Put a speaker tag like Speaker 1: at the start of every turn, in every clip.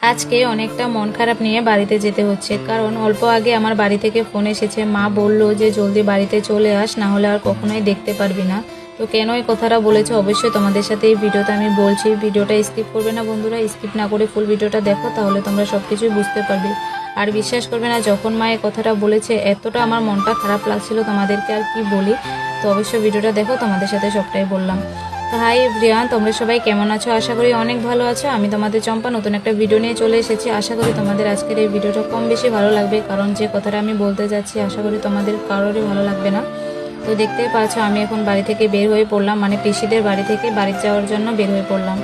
Speaker 1: আজকে অনেকটা মন খারাপ নিয়ে বাড়িতে যেতে হচ্ছে, কারণ অল্প আগে আমার বাড়ি থেকে ফোন এসেছে। মা বলল যে জলদি বাড়িতে চলে আস, না হলে আর কখনোই দেখতে পারবি না। তো কেন এই কথাটা বলেছে অবশ্যই তোমাদের সাথে এই ভিডিওতে আমি বলছি। ভিডিওটা স্কিপ করবে না বন্ধুরা, স্কিপ না করে ফুল ভিডিওটা দেখো, তাহলে তোমরা সব কিছুই বুঝতে পারবে। আর বিশ্বাস করবে না, যখন মা এই কথাটা বলেছে এতটা আমার মনটা খারাপ লাগছিল, তোমাদেরকে আর কি বলি। তো অবশ্যই ভিডিওটা দেখো, তোমাদের সাথে সবটাই বললাম। তো হাই এভরিওয়ান, তোমরা সবাই কেমন আছো? আশা করি অনেক ভালো আছো। আমি তোমাদের চম্পা নতুন একটা ভিডিও নিয়ে চলে এসেছি। আশা করি তোমাদের আজকের এই ভিডিওটা কম বেশি ভালো লাগবে, কারণ যে কথাটা আমি বলতে যাচ্ছি আশা করি তোমাদের কারোরই ভালো লাগবে না। তো দেখতেই পাচ্ছো আমি এখন বাড়ি থেকে বের হয়ে পড়লাম, মানে পিসিদের বাড়ি থেকে বাড়ি যাওয়ার জন্য বের হয়ে পড়লাম।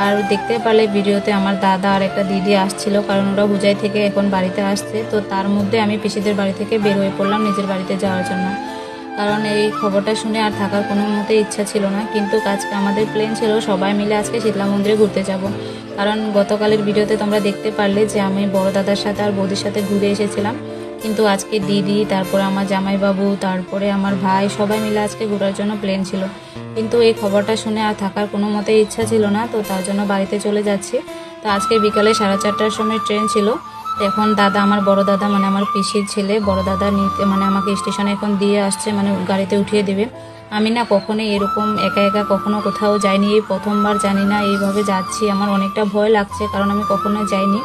Speaker 1: আর দেখতে পারলে ভিডিওতে আমার দাদা আর একটা দিদি আসছিল, কারণ ওরা হুজাই থেকে এখন বাড়িতে আসছে। তো তার মধ্যে আমি পিসিদের বাড়ি থেকে বের হয়ে পড়লাম নিজের বাড়িতে যাওয়ার জন্য, কারণ এই খবরটা শুনে আর থাকার কোনো মতে ইচ্ছা ছিল না। কিন্তু আজকে আমাদের প্ল্যান ছিল সবাই মিলে আজকে শীতলা মন্দিরে ঘুরতে যাব, কারণ গতকালের ভিডিওতে তোমরা দেখতে পারলে যে আমি বড় দাদার সাথে আর বৌদির সাথে ঘুরে এসেছিলাম। কিন্তু আজকে দিদি, তারপরে আমার জামাইবাবু, তারপরে আমার ভাই সবাই মিলে আজকে ঘোরার জন্য প্ল্যান ছিল। কিন্তু এই খবরটা শুনে আর থাকার কোনো মতে ইচ্ছা ছিল না, তো তার জন্য বাড়িতে চলে যাচ্ছি। তো আজকে বিকালে 4:30টার সময় ট্রেন ছিল। তো এখন দাদা, আমার বড় দাদা মানে আমার পিসির ছেলে, বড় দাদা নিতে মানে আমাকে স্টেশনে এখন দিয়ে আসছে, মানে গাড়িতে উঠিয়ে দেবে। আমি না কখনোই এরকম একা একা কখনো কোথাও যাইনি, এই প্রথমবার, জানি না এইভাবে যাচ্ছি। আমার অনেকটা ভয় লাগছে, কারণ আমি কখনো যাইনি।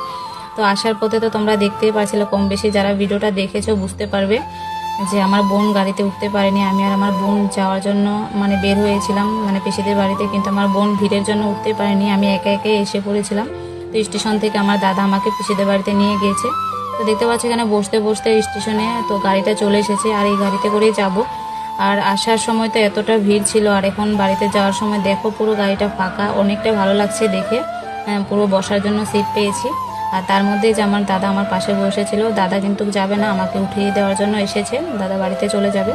Speaker 1: তো আসার পথে তো তোমরা দেখতেই পারছিলে, কম বেশি যারা ভিডিওটা দেখেছো বুঝতে পারবে যে আমার বোন গাড়িতে উঠতে পারেনি। আমি আর আমার বোন যাওয়ার জন্য মানে বের হয়েছিলাম মানে পিসিদের বাড়িতে, কিন্তু আমার বোন ভিড়ের জন্য উঠতে পারেনি। আমি একা একাই এসে পড়েছিলাম। তো স্টেশন থেকে আমার দাদা আমাকে পিসিদের বাড়িতে নিয়ে গিয়েছে। তো দেখতে পাচ্ছি এখানে বসতে বসতে স্টেশনে তো গাড়িটা চলে এসেছে, আর এই গাড়িতে করেই যাব। আর আসার সময় তো এতটা ভিড় ছিল, আর এখন বাড়িতে যাওয়ার সময় দেখো পুরো গাড়িটা ফাঁকা, অনেকটা ভালো লাগছে দেখে। পুরো বসার জন্য সিট পেয়েছি। আর তার মধ্যে যে আমার দাদা আমার পাশে বসেছিল, দাদা কিন্তু যাবে না, আমাকে উঠিয়ে দেওয়ার জন্য এসেছে। দাদা বাড়িতে চলে যাবে,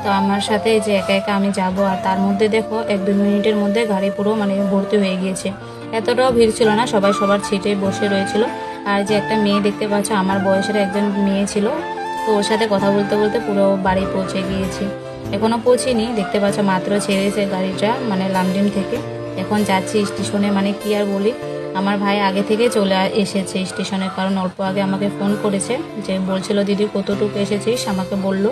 Speaker 1: তো আমার সাথে যে একা একা আমি যাব। আর তার মধ্যে দেখো 1-2 মিনিটের মধ্যে গাড়ি পুরো মানে ভর্তি হয়ে গিয়েছে। এতটাও ভিড় ছিল না, সবাই সবার সিটে বসে রয়েছিল। আর যে একটা মেয়ে দেখতে পাচ্ছ, আমার বয়সের একজন মেয়ে ছিল, তো ওর সাথে কথা বলতে বলতে পুরো বাড়ি পৌঁছে গিয়েছি। এখনও পৌঁছিনি, দেখতে পাচ্ছ মাত্র ছেড়েছে গাড়িটা মানে লামডিম থেকে। এখন যাচ্ছি স্টেশনে, মানে কি আর বলি। আমার ভাই আগে থেকে চলে এসেছে স্টেশনে, কারণ অল্প আগে আমাকে ফোন করেছে, যে বলছিল দিদি কতটুকু এসেছিস, আমাকে বলল।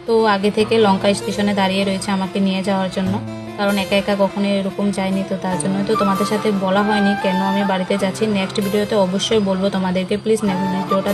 Speaker 1: তো আগে থেকে লঙ্কা স্টেশনে দাঁড়িয়ে রয়েছে আমাকে নিয়ে যাওয়ার জন্য, কারণ একা একা কখনো এরকম যাইনি। তো তার জন্য তো তোমাদের সাথে বলা হয়নি কেন আমি বাড়িতে যাচ্ছি। নেক্সট ভিডিওতে অবশ্যই বলবো তোমাদেরকে, প্লিজ নেক্সট ভিডিওটা